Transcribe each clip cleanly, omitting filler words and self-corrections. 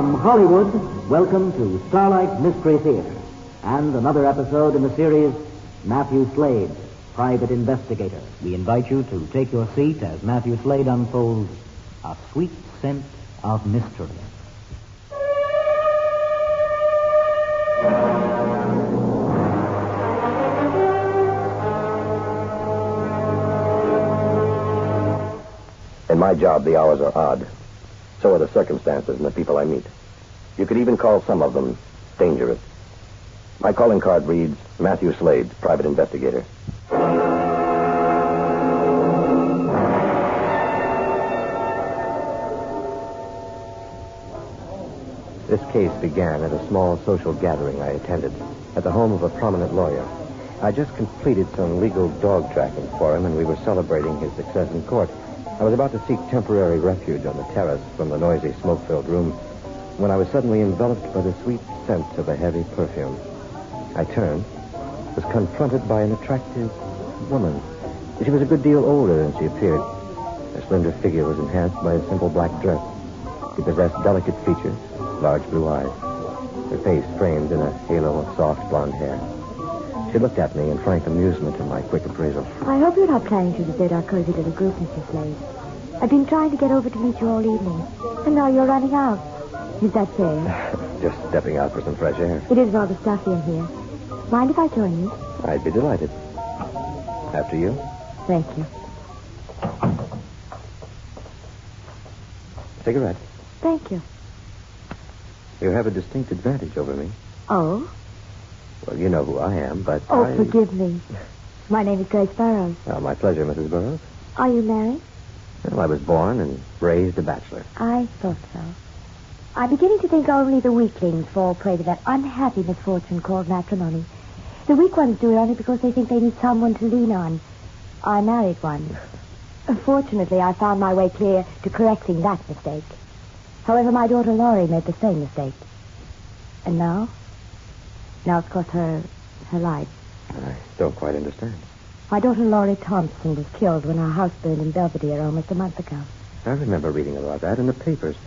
From Hollywood, welcome to Starlight Mystery Theater and another episode in the series, Mathew Slade, Private Investigator. We invite you to take your seat as Mathew Slade unfolds a sweet scent of mystery. In my job, the hours are odd. So are the circumstances and the people I meet. You could even call some of them dangerous. My calling card reads, Mathew Slade, Private Investigator. This case began at a small social gathering I attended at the home of a prominent lawyer. I just completed some legal dog tracking for him, and we were celebrating his success in court. I was about to seek temporary refuge on the terrace from the noisy, smoke-filled room when I was suddenly enveloped by the sweet scent of a heavy perfume. I turned, was confronted by an attractive woman. She was a good deal older than she appeared. Her slender figure was enhanced by a simple black dress. She possessed delicate features, large blue eyes, her face framed in a halo of soft blonde hair. She looked at me in frank amusement at my quick appraisal. I hope you're not planning to desert our cozy little group, Mr. Slade. I've been trying to get over to meet you all evening, and now you're running out. Is that fair? Just stepping out for some fresh air. It is rather stuffy in here. Mind if I join you? I'd be delighted. After you? Thank you. Cigarette. Thank you. You have a distinct advantage over me. Oh? Well, you know who I am, but Forgive me. My name is Grace Burroughs. My pleasure, Mrs. Burroughs. Are you married? Well, I was born and raised a bachelor. I thought so. I'm beginning to think only the weaklings fall prey to that unhappy misfortune called matrimony. The weak ones do it only because they think they need someone to lean on. I married one. Fortunately, I found my way clear to correcting that mistake. However, my daughter Laurie made the same mistake. And now? Now it's cost her life. I don't quite understand. My daughter Laurie Thompson was killed when our house burned in Belvedere almost a month ago. I remember reading about that in the papers.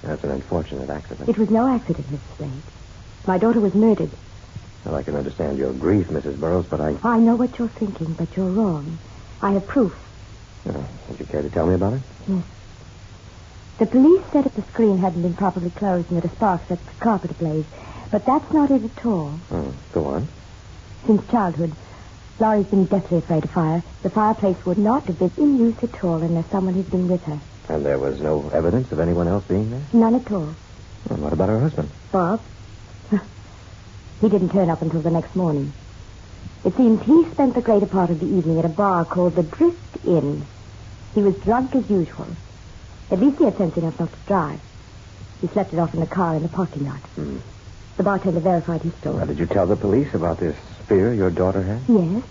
That's an unfortunate accident. It was no accident, Mrs. Slade. My daughter was murdered. Well, I can understand your grief, Mrs. Burroughs, but I know what you're thinking, but you're wrong. I have proof. Would you care to tell me about it? Yes. The police said that the screen hadn't been properly closed and that a spark set the carpet ablaze. But that's not it at all. Oh, go on. Since childhood, Laurie's been deathly afraid of fire. The fireplace would not have been in use at all unless someone had been with her. And there was no evidence of anyone else being there? None at all. Well, what about her husband? Bob? He didn't turn up until the next morning. It seems he spent the greater part of the evening at a bar called the Drift Inn. He was drunk as usual. At least he had sense enough not to drive. He slept it off in the car in the parking lot. The bartender verified his story. Well, did you tell the police about this fear your daughter had? Yes.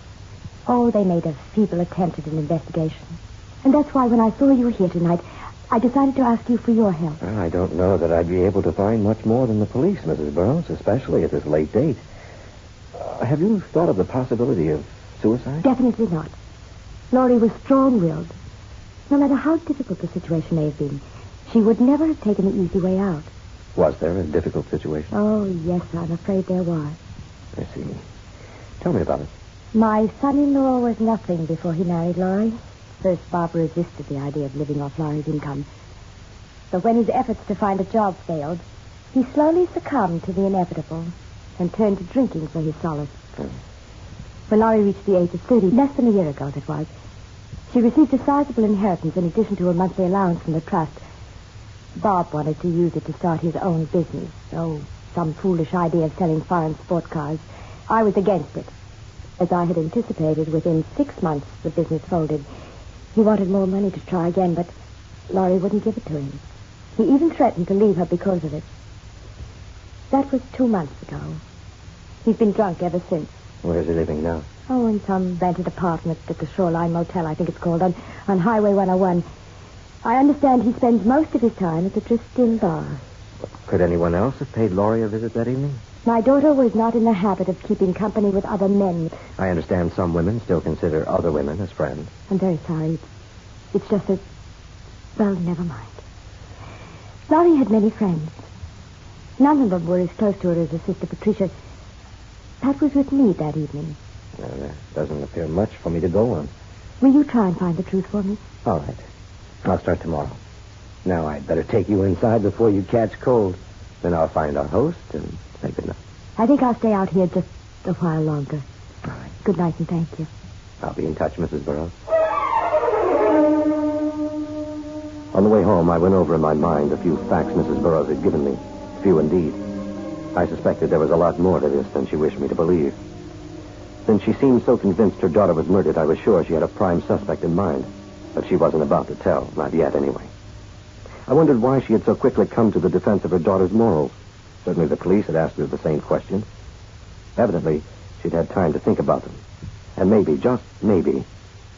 Oh, they made a feeble attempt at an investigation. And that's why when I saw you here tonight, I decided to ask you for your help. Well, I don't know that I'd be able to find much more than the police, Mrs. Burroughs, especially at this late date. Have you thought of the possibility of suicide? Definitely not. Laurie was strong-willed. No matter how difficult the situation may have been, she would never have taken the easy way out. Was there a difficult situation? Oh, yes, I'm afraid there was. I see. Tell me about it. My son-in-law was nothing before he married Laurie. First, Bob resisted the idea of living off Laurie's income. But when his efforts to find a job failed, he slowly succumbed to the inevitable and turned to drinking for his solace. When Laurie reached the age of 30, less than a year ago that was, she received a sizable inheritance in addition to a monthly allowance from the trust. Bob wanted to use it to start his own business. Oh, some foolish idea of selling foreign sport cars. I was against it. As I had anticipated, within 6 months the business folded. He wanted more money to try again, but Laurie wouldn't give it to him. He even threatened to leave her because of it. That was 2 months ago. He's been drunk ever since. Where is he living now? Oh, in some rented apartment at the Shoreline Motel, I think it's called, on Highway 101. I understand he spends most of his time at the Drift Inn bar. Could anyone else have paid Laurie a visit that evening? My daughter was not in the habit of keeping company with other men. I understand some women still consider other women as friends. I'm very sorry. It's just that... Well, never mind. Laurie had many friends. None of them were as close to her as her sister Patricia. Pat was with me that evening. Well, there doesn't appear much for me to go on. Will you try and find the truth for me? All right. I'll start tomorrow. Now, I'd better take you inside before you catch cold. Then I'll find our host and say goodnight. I think I'll stay out here just a while longer. All right. Good night and thank you. I'll be in touch, Mrs. Burroughs. On the way home, I went over in my mind a few facts Mrs. Burroughs had given me. Few indeed. I suspected there was a lot more to this than she wished me to believe. Since she seemed so convinced her daughter was murdered, I was sure she had a prime suspect in mind. But she wasn't about to tell, not yet anyway. I wondered why she had so quickly come to the defense of her daughter's morals. Certainly the police had asked her the same questions. Evidently, she'd had time to think about them. And maybe, just maybe,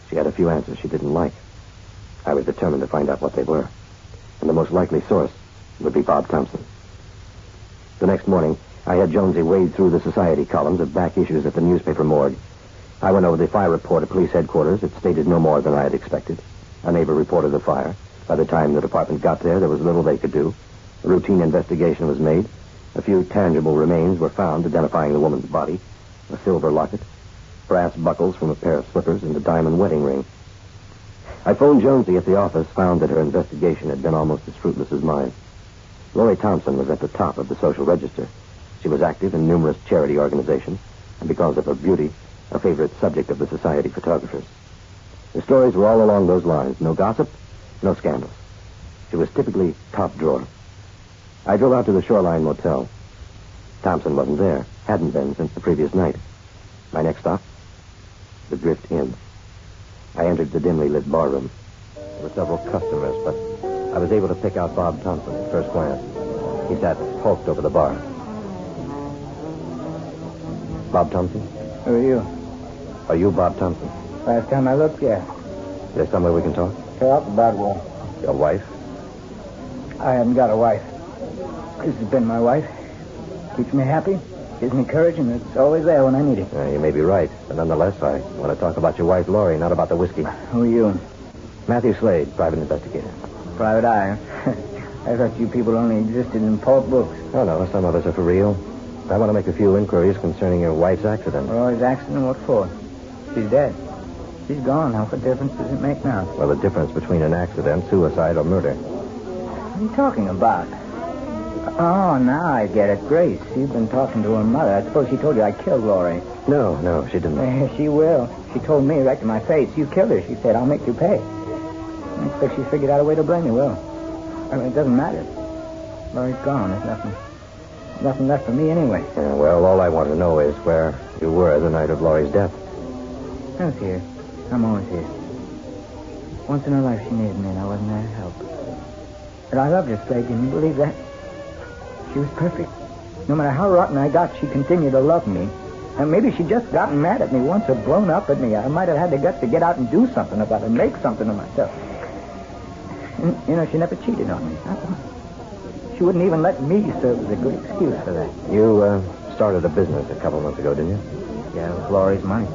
she had a few answers she didn't like. I was determined to find out what they were. And the most likely source would be Bob Thompson. The next morning, I had Jonesy wade through the society columns of back issues at the newspaper morgue. I went over the fire report at police headquarters. It stated no more than I had expected. A neighbor reported the fire. By the time the department got there was little they could do. A routine investigation was made. A few tangible remains were found identifying the woman's body. A silver locket, brass buckles from a pair of slippers, and a diamond wedding ring. I phoned Jonesy at the office, found that her investigation had been almost as fruitless as mine. Laurie Thompson was at the top of the social register. She was active in numerous charity organizations, and because of her beauty, a favorite subject of the society photographers. The stories were all along those lines. No gossip, no scandals. She was typically top drawer. I drove out to the Shoreline Motel. Thompson wasn't there. Hadn't been since the previous night. My next stop, the Drift Inn. I entered the dimly lit barroom. There were several customers, but I was able to pick out Bob Thompson at first glance. He sat hulked over the bar. Bob Thompson? Who are you? Are you Bob Thompson? Last time I looked, yeah. Is there somewhere we can talk? Talk about what? Your wife? I haven't got a wife. This has been my wife. Keeps me happy, gives me courage, and it's always there when I need it. You may be right, but nonetheless, I want to talk about your wife, Laurie, not about the whiskey. Who are you? Matthew Slade, private investigator. Private eye, huh? I thought you people only existed in pulp books. Oh, no, some of us are for real. I want to make a few inquiries concerning your wife's accident. Laurie's accident, what for? She's dead. She's gone. Now, what difference does it make now? Well, the difference between an accident, suicide, or murder. What are you talking about? Oh, now I get it. Grace, you've been talking to her mother. I suppose she told you I killed Laurie. No, she didn't. She will. She told me right to my face. You killed her. She said, I'll make you pay. I expect she figured out a way to blame you, Will. I mean, it doesn't matter. Laurie's gone. There's nothing left for me anyway. Yeah, well, all I want to know is where you were the night of Laurie's death. I was here. I'm always here. Once in her life, she needed me, and I wasn't there to help. But I loved her, Slade. Can you believe that? She was perfect. No matter how rotten I got, she continued to love me. And maybe she'd just gotten mad at me once or blown up at me. I might have had the guts to get out and do something about it, make something of myself. And, you know, she never cheated on me. Not once. She wouldn't even let me serve as a good excuse for that. You started a business a couple months ago, didn't you? Yeah, with Laurie's money.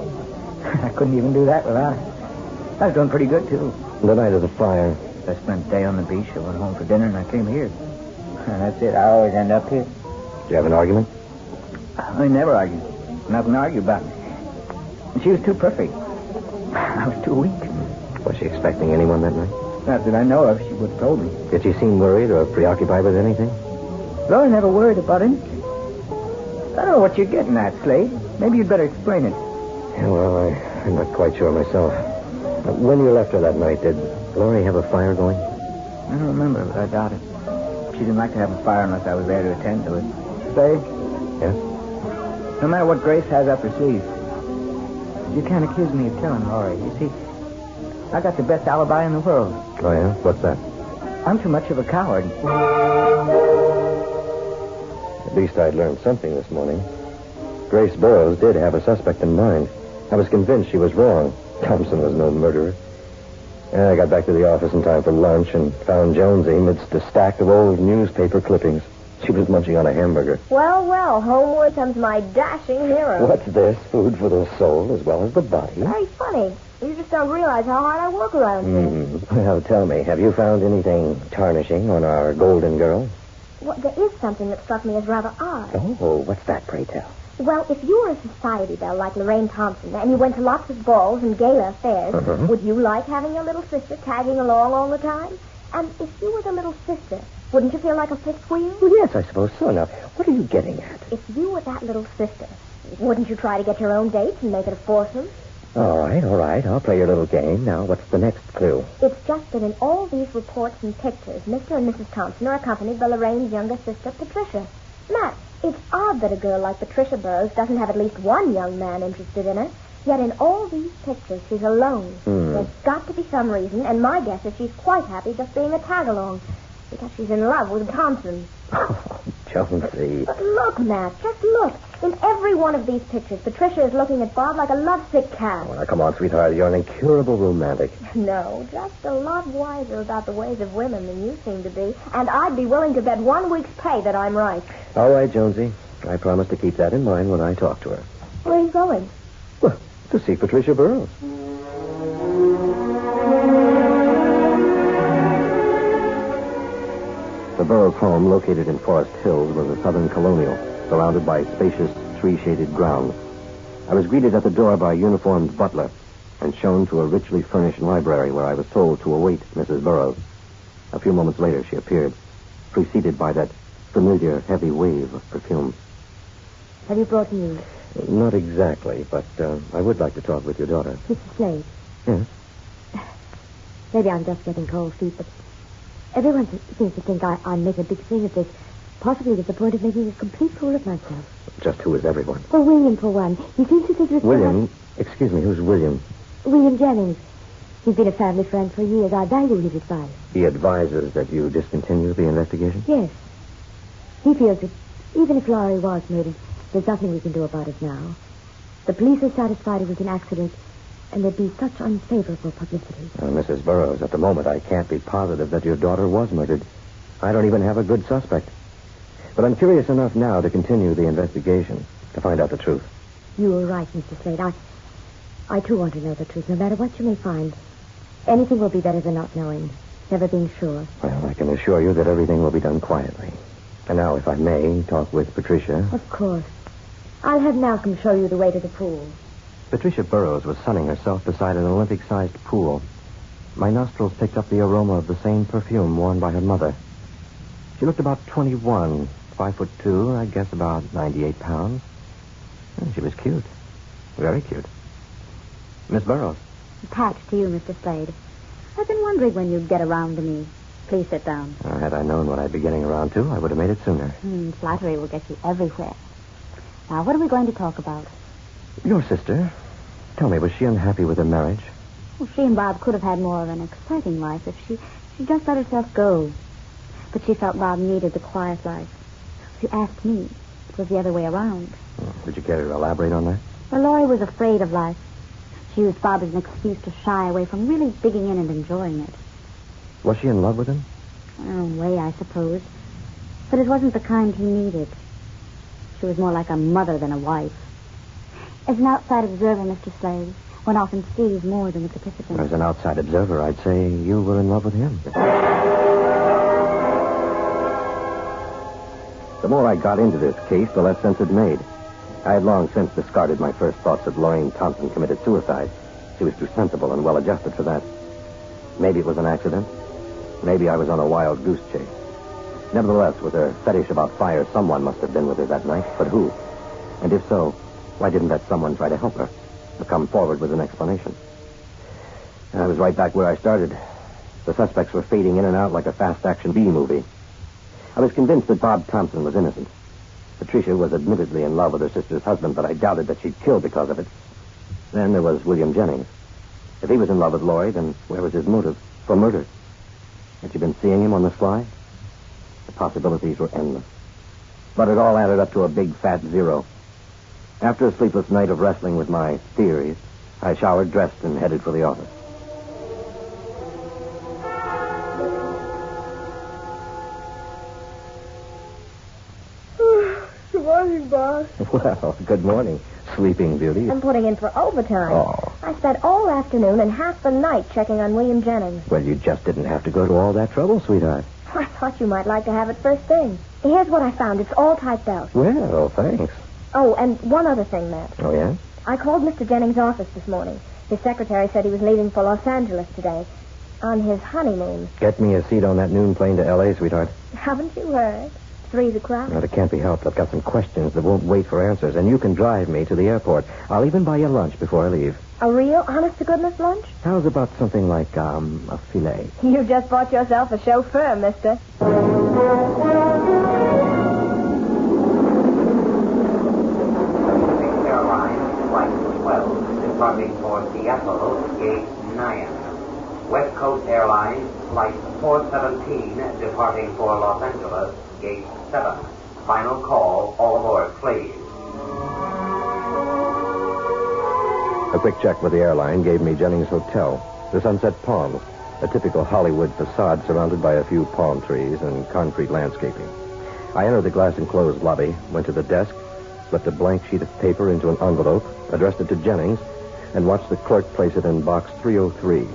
I couldn't even do that without it. I was doing pretty good, too. The night of the fire. I spent a day on the beach. I went home for dinner, and I came here. And that's it. I always end up here. Did you have an argument? I never argued. Nothing to argue about. And she was too perfect. I was too weak. Was she expecting anyone that night? Not that I know of. She would have told me. Did she seem worried or preoccupied with anything? Laurie never worried about anything. I don't know what you're getting at, Slade. Maybe you'd better explain it. Yeah, well, I'm not quite sure myself. When you left her that night, did Laurie have a fire going? I don't remember, but I doubt it. She didn't like to have a fire unless I was there to attend to it. Slade? Yes? No matter what Grace has up her sleeve, you can't accuse me of killing Laurie. You see, I got the best alibi in the world. Oh, yeah? What's that? I'm too much of a coward. At least I'd learned something this morning. Grace Burroughs did have a suspect in mind. I was convinced she was wrong. Thompson was no murderer. I got back to the office in time for lunch and found Jonesy amidst a stack of old newspaper clippings. She was munching on a hamburger. Well, homeward comes my dashing hero. What's this? Food for the soul as well as the body? Very funny. You just don't realize how hard I work around here. Well, tell me, have you found anything tarnishing on our golden girl? Well, there is something that struck me as rather odd. Oh, what's that, pray tell? Well, if you were a society belle like Lorraine Thompson and you went to lots of balls and gala affairs, would you like having your little sister tagging along all the time? And if you were the little sister, wouldn't you feel like a fifth wheel? Well, yes, I suppose so. Now, what are you getting at? If you were that little sister, wouldn't you try to get your own dates and make it a foursome? All right. I'll play your little game. Now, what's the next clue? It's just that in all these reports and pictures, Mr. and Mrs. Thompson are accompanied by Lorraine's younger sister, Patricia. Matt, it's odd that a girl like Patricia Burroughs doesn't have at least one young man interested in her. Yet in all these pictures, she's alone. There's got to be some reason, and my guess is she's quite happy just being a tag-along. Because she's in love with Thompson. Oh, Jonesy. But look, Matt, just look. In every one of these pictures, Patricia is looking at Bob like a lovesick cat. Oh, now, come on, sweetheart. You're an incurable romantic. No, just a lot wiser about the ways of women than you seem to be. And I'd be willing to bet 1 week's pay that I'm right. All right, Jonesy. I promise to keep that in mind when I talk to her. Where are you going? Well, to see Patricia Burroughs. The Burroughs home, located in Forest Hills, was a southern colonial, surrounded by spacious, tree-shaded grounds. I was greeted at the door by a uniformed butler and shown to a richly furnished library where I was told to await Mrs. Burroughs. A few moments later, she appeared, preceded by that familiar heavy wave of perfume. Have you brought news? Not exactly, but I would like to talk with your daughter. Mrs. Slade. Yes? Maybe I'm just getting cold feet, but everyone seems to think I'm making a big thing of this, possibly to the point of making a complete fool of myself. Just who is everyone? Well, William, for one. He seems to think that... William? Excuse me, who's William? William Jennings. He's been a family friend for years. I value his advice. He advises that you discontinue the investigation? Yes. He feels that even if Laurie was murdered, there's nothing we can do about it now. The police are satisfied it was an accident, and there'd be such unfavorable publicity. Mrs. Burroughs, at the moment, I can't be positive that your daughter was murdered. I don't even have a good suspect. But I'm curious enough now to continue the investigation, to find out the truth. You were right, Mr. Slade. I too want to know the truth, no matter what you may find. Anything will be better than not knowing, never being sure. Well, I can assure you that everything will be done quietly. And now, if I may, talk with Patricia. Of course. I'll have Malcolm show you the way to the pool. Patricia Burroughs was sunning herself beside an Olympic-sized pool. My nostrils picked up the aroma of the same perfume worn by her mother. She looked about 21, 5'2", I guess about 98 pounds. And she was cute. Very cute. Miss Burroughs. Attached to you, Mr. Slade. I've been wondering when you'd get around to me. Please sit down. Had I known what I'd be getting around to, I would have made it sooner. Flattery will get you everywhere. Now, what are we going to talk about? Your sister. Tell me, was she unhappy with her marriage? Well, she and Bob could have had more of an exciting life if she just let herself go. But she felt Bob needed the quiet life. If you asked me, it was the other way around. Would you care to elaborate on that? Well, Laurie was afraid of life. She used Bob as an excuse to shy away from really digging in and enjoying it. Was she in love with him? In a way, I suppose. But it wasn't the kind he needed. She was more like a mother than a wife. As an outside observer, Mr. Slade, one often sees more than the participant. As an outside observer, I'd say you were in love with him. The more I got into this case, the less sense it made. I had long since discarded my first thoughts that Lorraine Thompson committed suicide. She was too sensible and well-adjusted for that. Maybe it was an accident. Maybe I was on a wild goose chase. Nevertheless, with her fetish about fire, someone must have been with her that night. But who? And if so, why didn't that someone try to help her? Or come forward with an explanation? And I was right back where I started. The suspects were fading in and out like a fast-action B-movie. I was convinced that Bob Thompson was innocent. Patricia was admittedly in love with her sister's husband, but I doubted that she'd killed because of it. Then there was William Jennings. If he was in love with Laurie, then where was his motive for murder? Had she been seeing him on the sly? The possibilities were endless. But it all added up to a big fat zero. After a sleepless night of wrestling with my theories, I showered, dressed, and headed for the office. Good morning, boss. Well, good morning, sleeping beauty. I'm putting in for overtime. Oh. I spent all afternoon and half the night checking on William Jennings. Well, you just didn't have to go to all that trouble, sweetheart. I thought you might like to have it first thing. Here's what I found. It's all typed out. Well, thanks. Oh, and one other thing, Matt. Oh, yeah? I called Mr. Jennings' office this morning. His secretary said he was leaving for Los Angeles today. On his honeymoon. Get me a seat on that noon plane to L.A., sweetheart. Haven't you heard? 3 o'clock. Well, it can't be helped. I've got some questions that won't wait for answers, and you can drive me to the airport. I'll even buy you lunch before I leave. A real, honest-to-goodness lunch? How's about something like, a filet? You just bought yourself a chauffeur, mister. Airlines, Flight 12, departing for Seattle, Gate 9. West Coast Airlines, Flight 417, departing for Los Angeles, Gate 7. Final call, all aboard, please. A quick check with the airline gave me Jennings' Hotel, the Sunset Palms, a typical Hollywood facade surrounded by a few palm trees and concrete landscaping. I entered the glass-enclosed lobby, went to the desk, slipped a blank sheet of paper into an envelope, addressed it to Jennings, and watched the clerk place it in box 303.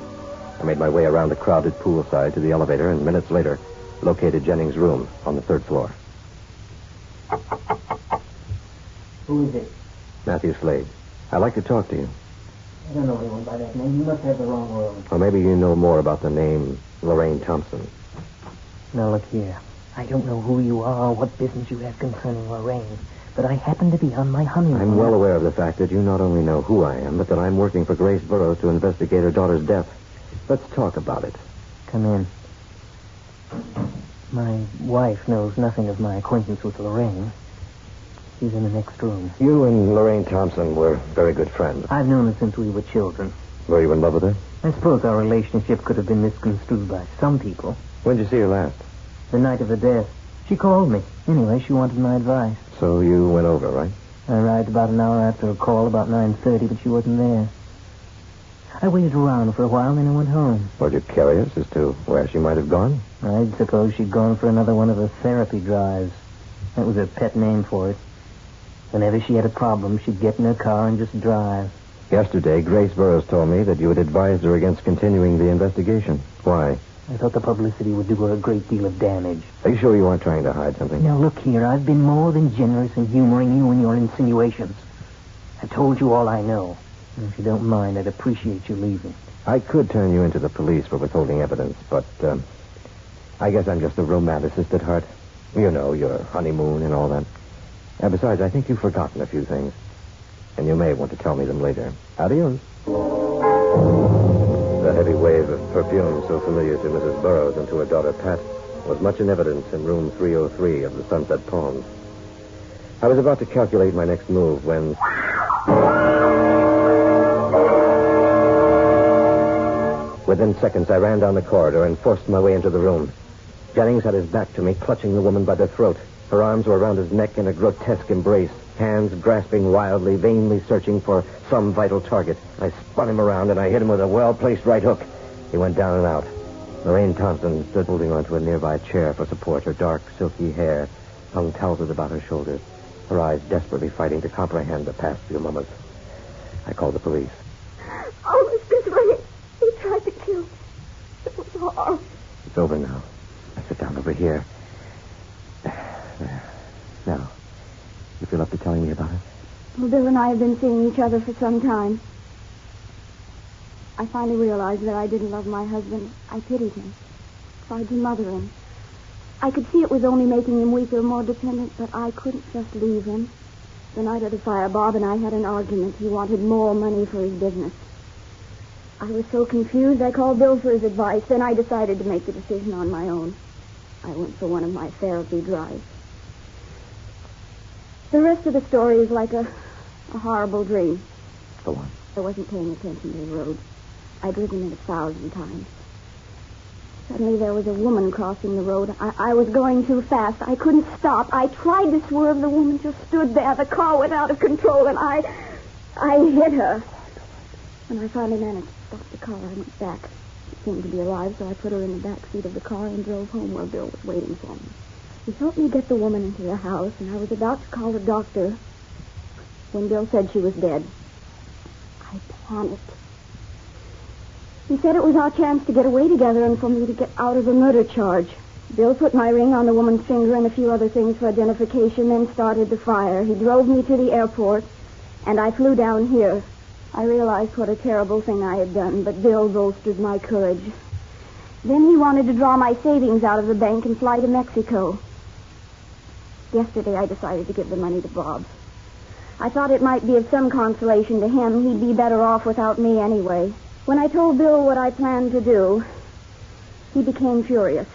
I made my way around the crowded poolside to the elevator, and minutes later, located Jennings' room on the 3rd floor. Who is it? Mathew Slade. I'd like to talk to you. I don't know anyone by that name. You must have the wrong room. Or maybe you know more about the name Lorraine Thompson. Now, look here. I don't know who you are or what business you have concerning Lorraine, but I happen to be on my honeymoon. I'm well aware of the fact that you not only know who I am, but that I'm working for Grace Burroughs to investigate her daughter's death. Let's talk about it. Come in. My wife knows nothing of my acquaintance with Lorraine. She's in the next room. You and Lorraine Thompson were very good friends. I've known her since we were children. Were you in love with her? I suppose our relationship could have been misconstrued by some people. When did you see her last? The night of the death. She called me. Anyway, she wanted my advice. So you went over, right? I arrived about an hour after her call, about 9:30, but she wasn't there. I waited around for a while, then I went home. Were you curious as to where she might have gone? I'd suppose she'd gone for another one of her therapy drives. That was her pet name for it. Whenever she had a problem, she'd get in her car and just drive. Yesterday, Grace Burroughs told me that you had advised her against continuing the investigation. Why? I thought the publicity would do her a great deal of damage. Are you sure you aren't trying to hide something? Now, look here. I've been more than generous in humoring you and your insinuations. I've told you all I know. And if you don't mind, I'd appreciate you leaving. I could turn you into the police for withholding evidence, but I guess I'm just a romanticist at heart. You know, your honeymoon and all that. Besides, I think you've forgotten a few things. And you may want to tell me them later. Adios. The heavy wave of perfume so familiar to Mrs. Burroughs and to her daughter Pat was much in evidence in room 303 of the Sunset Palms. I was about to calculate my next move when... Within seconds, I ran down the corridor and forced my way into the room. Jennings had his back to me, clutching the woman by the throat. Her arms were around his neck in a grotesque embrace, hands grasping wildly, vainly searching for some vital target. I spun him around, and I hit him with a well-placed right hook. He went down and out. Lorraine Thompson stood holding onto a nearby chair for support. Her dark, silky hair hung tousled about her shoulders, her eyes desperately fighting to comprehend the past few moments. I called the police. Oh, Mr. Slade, he tried to kill me. It was horrible. It's over now. I sit down over here. There. Now, you feel up to telling me about it? Well, Bill and I have been seeing each other for some time. I finally realized that I didn't love my husband. I pitied him. Tried to mother him. I could see it was only making him weaker, more dependent, but I couldn't just leave him. The night of the fire, Bob and I had an argument. He wanted more money for his business. I was so confused, I called Bill for his advice. Then I decided to make the decision on my own. I went for one of my therapy drives. The rest of the story is like a horrible dream. Go on. I wasn't paying attention to the road. I'd ridden it 1,000 times. Suddenly there was a woman crossing the road. I was going too fast. I couldn't stop. I tried to swerve. The woman just stood there. The car went out of control, and I hit her. When I finally managed to stop the car, I went back. She seemed to be alive, so I put her in the back seat of the car and drove home where Bill was waiting for me. He helped me get the woman into the house, and I was about to call the doctor when Bill said she was dead. I panicked. He said it was our chance to get away together and for me to get out of a murder charge. Bill put my ring on the woman's finger and a few other things for identification, then started the fire. He drove me to the airport, and I flew down here. I realized what a terrible thing I had done, but Bill bolstered my courage. Then he wanted to draw my savings out of the bank and fly to Mexico. Yesterday I decided to give the money to Bob. I thought it might be of some consolation to him. He'd be better off without me anyway. When I told Bill what I planned to do, he became furious.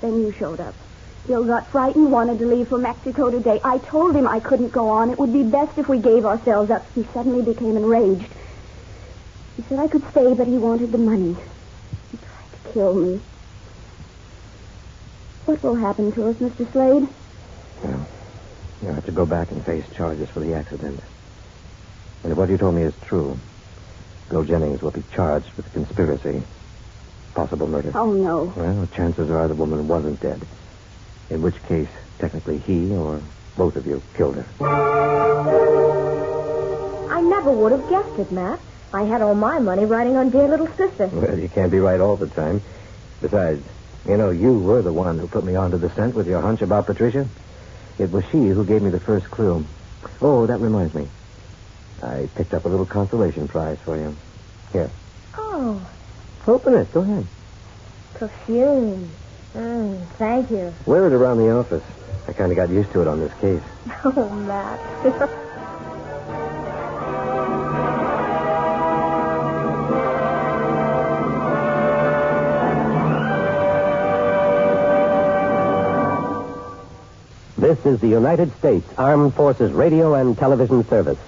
Then you showed up. Bill got frightened, wanted to leave for Mexico today. I told him I couldn't go on. It would be best if we gave ourselves up. He suddenly became enraged. He said I could stay, but he wanted the money. He tried to kill me. What will happen to us, Mr. Slade? Well, you'll have to go back and face charges for the accident. And if what you told me is true, Bill Jennings will be charged with conspiracy. Possible murder. Oh, no. Well, chances are the woman wasn't dead. In which case, technically he or both of you killed her. I never would have guessed it, Matt. I had all my money riding on dear little sister. Well, you can't be right all the time. Besides, you were the one who put me onto the scent with your hunch about Patricia. It was she who gave me the first clue. Oh, that reminds me. I picked up a little consolation prize for you. Here. Oh. Open it. Go ahead. Perfume. Thank you. Wear it around the office. I kind of got used to it on this case. Oh, Matt. This is the United States Armed Forces Radio and Television Service.